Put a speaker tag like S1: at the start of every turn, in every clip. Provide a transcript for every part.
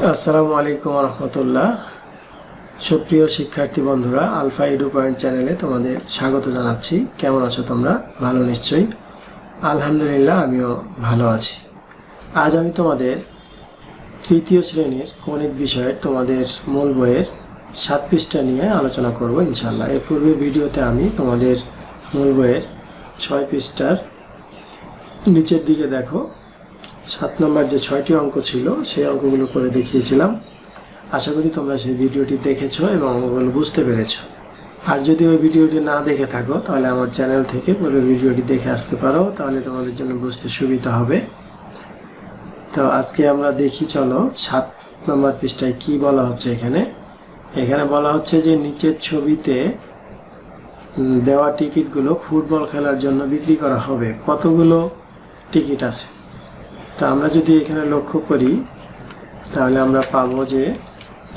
S1: আসসালামু আলাইকুম রহমতুল্লাহ। সুপ্রিয় শিক্ষার্থী বন্ধুরা, আলফা এডু পয়েন্ট চ্যানেলে তোমাদের স্বাগত জানাচ্ছি। কেমন আছো তোমরা? ভালো নিশ্চয়ই। আলহামদুলিল্লাহ, আমিও ভালো আছি। আজ আমি তোমাদের তৃতীয় শ্রেণীর গণিত বিষয়ের তোমাদের মূল বইয়ের 7 পৃষ্ঠা নিয়ে আলোচনা করব ইনশাআল্লাহ। এর পূর্বে ভিডিওতে আমি তোমাদের মূল বইয়ের 6 পৃষ্ঠার নিচের দিকে দেখো 7 নম্বর যে 6টি অঙ্ক ছিল সেই অঙ্কগুলো করে দেখিয়েছিলাম। আশা করি তোমরা সেই ভিডিওটি দেখেছো এবং অঙ্কগুলো বুঝতে পেরেছো। আর যদি ওই ভিডিওটি না দেখে থাকো তাহলে আমার চ্যানেল থেকে পুরো ভিডিওটি দেখে আসতে পারো, তাহলে তোমাদের জন্য বুঝতে সুবিধা হবে। তো আজকে আমরা দেখি, চলো 7 নম্বর পৃষ্ঠায় কি বলা হচ্ছে। এখানে বলা হচ্ছে যে নিচের ছবিতে দেওয়া টিকিটগুলো ফুটবল খেলার জন্য বিক্রি করা হবে। কতগুলো টিকিট আছে? তো আমরা যদি এখানে লক্ষ্য করি তাহলে আমরা পাবো যে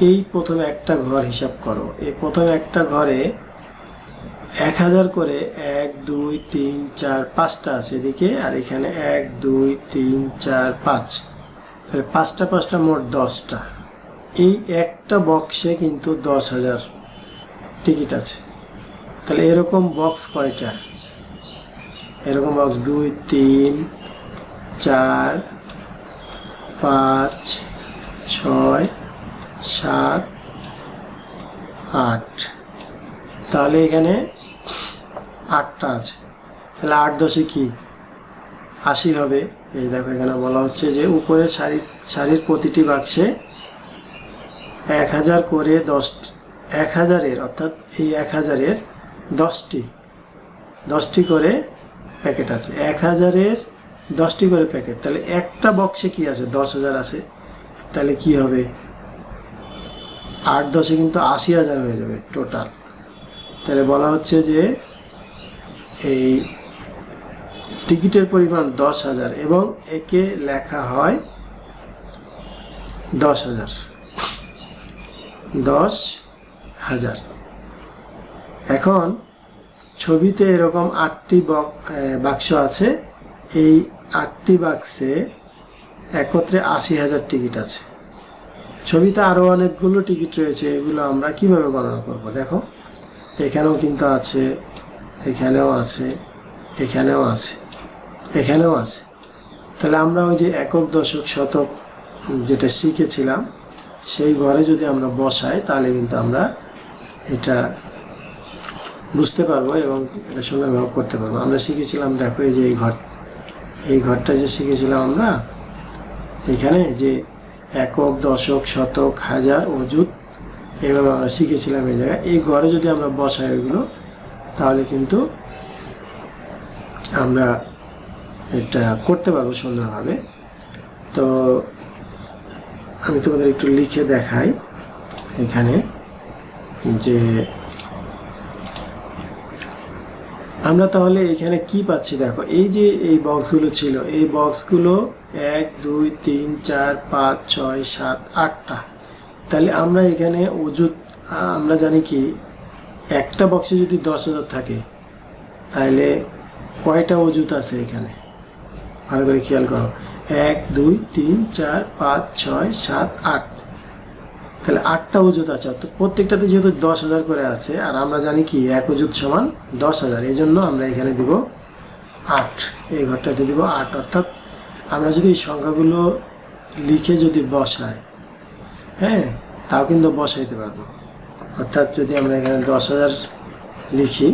S1: এই প্রথমে একটা ঘর হিসাব করো। এই প্রথমে একটা ঘরে 1000 করে 1 2 3 4 5টা আছে এদিকে, আর এখানে 1 2 3 4 5, তাহলে 5টা 5টা মোট 10টা। এই একটা বক্সে কিন্তু 10,000 টিকিট আছে। তাহলে এরকম বক্স কয়টা? এরকম বক্স 2 3 4 5 6 7 8, তাহলে এখানে 8টা আছে। তাহলে 8 10 কি 80 হবে। এই দেখো এখানে বলা হচ্ছে যে উপরের সারির প্রতিটি বাক্সে 1000 করে 1000-এর অর্থাৎ এই 1000-এর 10টি করে প্যাকেট আছে। 1000-এর 10টি করে প্যাকেট, তাহলে একটা বক্সে কি আছে? 10,000 আছে। তাহলে কি হবে? 8 10 কিন্তু 80,000 হয়ে যাবে টোটাল। তাহলে বলা হচ্ছে যে এই টিকিটের পরিমাণ 10,000 এবং একে লেখা হয় 10,000। এখন ছবিতে এরকম 8টি বাক্স আছে। এই 8টি বাক্সে একত্রে 80,000 টিকিট আছে। ছবিতে আরও অনেকগুলো টিকিট রয়েছে, এগুলো আমরা কিভাবে গণনা করব? দেখো এখানেও কিন্তু আছে, এখানেও আছে, এখানেও আছে, এখানেও আছে। তাহলে আমরা ওই যে একক দশক শতক যেটা শিখেছিলাম সেই ঘরে যদি আমরা বসাই তাহলে কিন্তু আমরা এটা বুঝতে পারবো এবং এটা সুন্দরভাবে করতে পারবো। আমরা শিখেছিলাম, দেখো এই যে এই ঘরটা যে শিখেছিলাম আমরা, এখানে যে একক দশক শতক হাজার অযুত এইভাবে আমরা শিখেছিলাম এই জায়গায়। এই ঘরে যদি আমরা বসাই এগুলো তাহলে কিন্তু আমরা এটা করতে পারবো সুন্দরভাবে। তো আমি তোমাদের একটু লিখে দেখাই এখানে যে আমরা তাহলে এখানে কি পাচ্ছি। দেখো এই যে এই বক্সগুলো ছিল, এই বক্সগুলো 1 2 3 4 5 6 7 8টা। তাহলে আমরা এখানে অযুত আমরা জানি কি একটা বক্সে যদি 10,000 থাকে তাহলে কয়টা অযুত আছে এখানে? ভালো করে খেয়াল করো। 1 2 3 4 5 6 7 8, তাহলে 8টা অযুত আছে। তো প্রত্যেকটাতে যেহেতু 10,000 করে আছে, আর আমরা জানি কি এক অযুত সমান 10,000, এই জন্য আমরা এখানে দিব 8, এই ঘরটাতে দিব 8। অর্থাৎ আমরা যদি এই সংখ্যাগুলো লিখে যদি বসাই, হ্যাঁ, তাও কিন্তু বসাইতে পারবো। অর্থাৎ যদি আমরা এখানে 10,000 লিখি,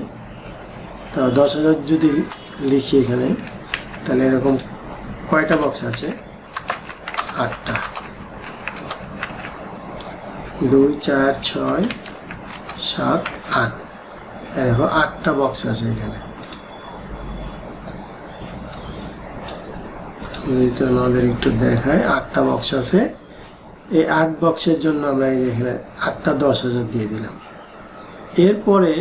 S1: তো 10,000 যদি লিখি এখানে, তাহলে এরকম কয়টা বক্স আছে? 8টা। 2 4 6 7 8, দেখো 8টা বক্স আছে এখানে। আমাদের একটু দেখায় 8টা বক্স আছে। এই 8 বক্সের জন্য আমরা এখানে 8টা 10,000 দিয়ে দিলাম। এরপরে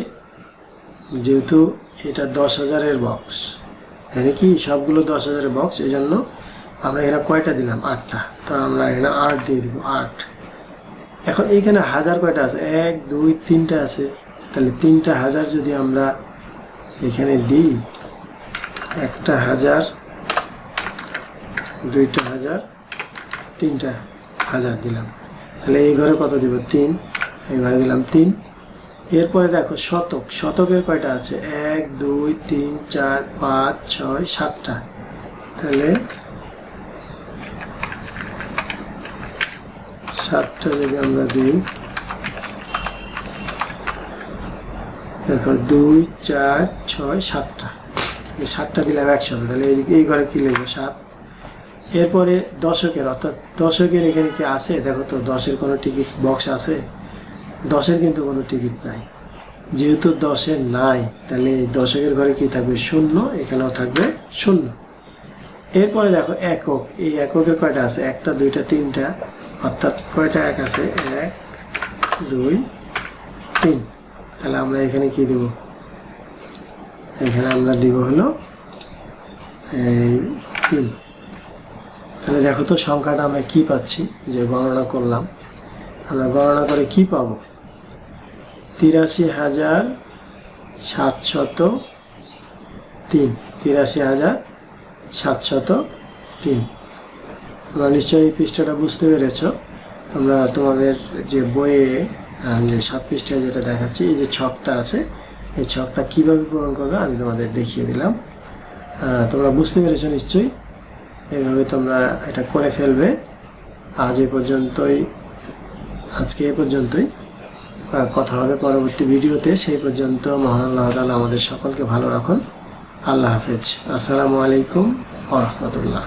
S1: যেহেতু এটা 10,000-এর বক্স, এখানে কি সবগুলো 10,000-এর বক্স, এই জন্য আমরা এখানে কয়টা দিলাম? 8টা। তো আমরা এখানে 8 দিয়ে দিব, 8। এখন এইখানে 1000 কয়টা আছে? 1 2 3টা আছে। তাহলে 3টা 1000 যদি আমরা এখানে দিই, একটা 1000, 2টা 1000, 3টা হাজার দিলাম, তাহলে এই ঘরে কত দিব 3, এই ঘরে দিলাম 3। এরপরে দেখো শতক, শতকের কয়টা আছে 1 2 3 4 5 6 7টা, তাহলে 7টা যদি আমরা দিই, দেখো 2 4 6 7টা, 7টা দিলাম 100, তাহলে এই ঘরে কি লিখবো 7। এরপরে দশকের, অর্থাৎ দশকের এখানে কি আছে দেখো তো, 10-এর কোনো টিকিট বক্স আছে? 10-এর কিন্তু কোনো টিকিট নাই, যেহেতু 10-এর নাই তাহলে দশকের ঘরে কি থাকবে 0, এখানেও থাকবে 0। এরপরে দেখো একক, এই এককের কয়টা আছে 1টা 2টা 3টা, অর্থাৎ কয়টা এক আছে 1 2 3, তাহলে আমরা এখানে কি দেব, এখানে আমরা দিব হলো এই 3। তাহলে দেখো তো সংখ্যাটা আমরা কি পাচ্ছি, যে গণনা করলাম, আমরা গণনা করে কি পাবো 83,703, 83,703। তোমরা নিশ্চয়ই এই পৃষ্ঠাটা বুঝতে পেরেছ। তোমরা তোমাদের যে বইয়ে যে 7 পৃষ্ঠায় যেটা দেখাচ্ছি, এই যে ছকটা আছে, এই ছকটা কিভাবে পূরণ করবে আমি তোমাদের দেখিয়ে দিলাম। তোমরা বুঝতে পেরেছো নিশ্চয়ই, এইভাবে তোমরা এটা করে ফেলবে। আজকে এই পর্যন্তই, কথা হবে পরবর্তী ভিডিওতে। সেই পর্যন্ত মহান আল্লাহ তাআলা আমাদের সকলকে ভালো রাখুন। আল্লাহ হাফেজ। আসসালামু আলাইকুম ওয়া রাহমাতুল্লাহ।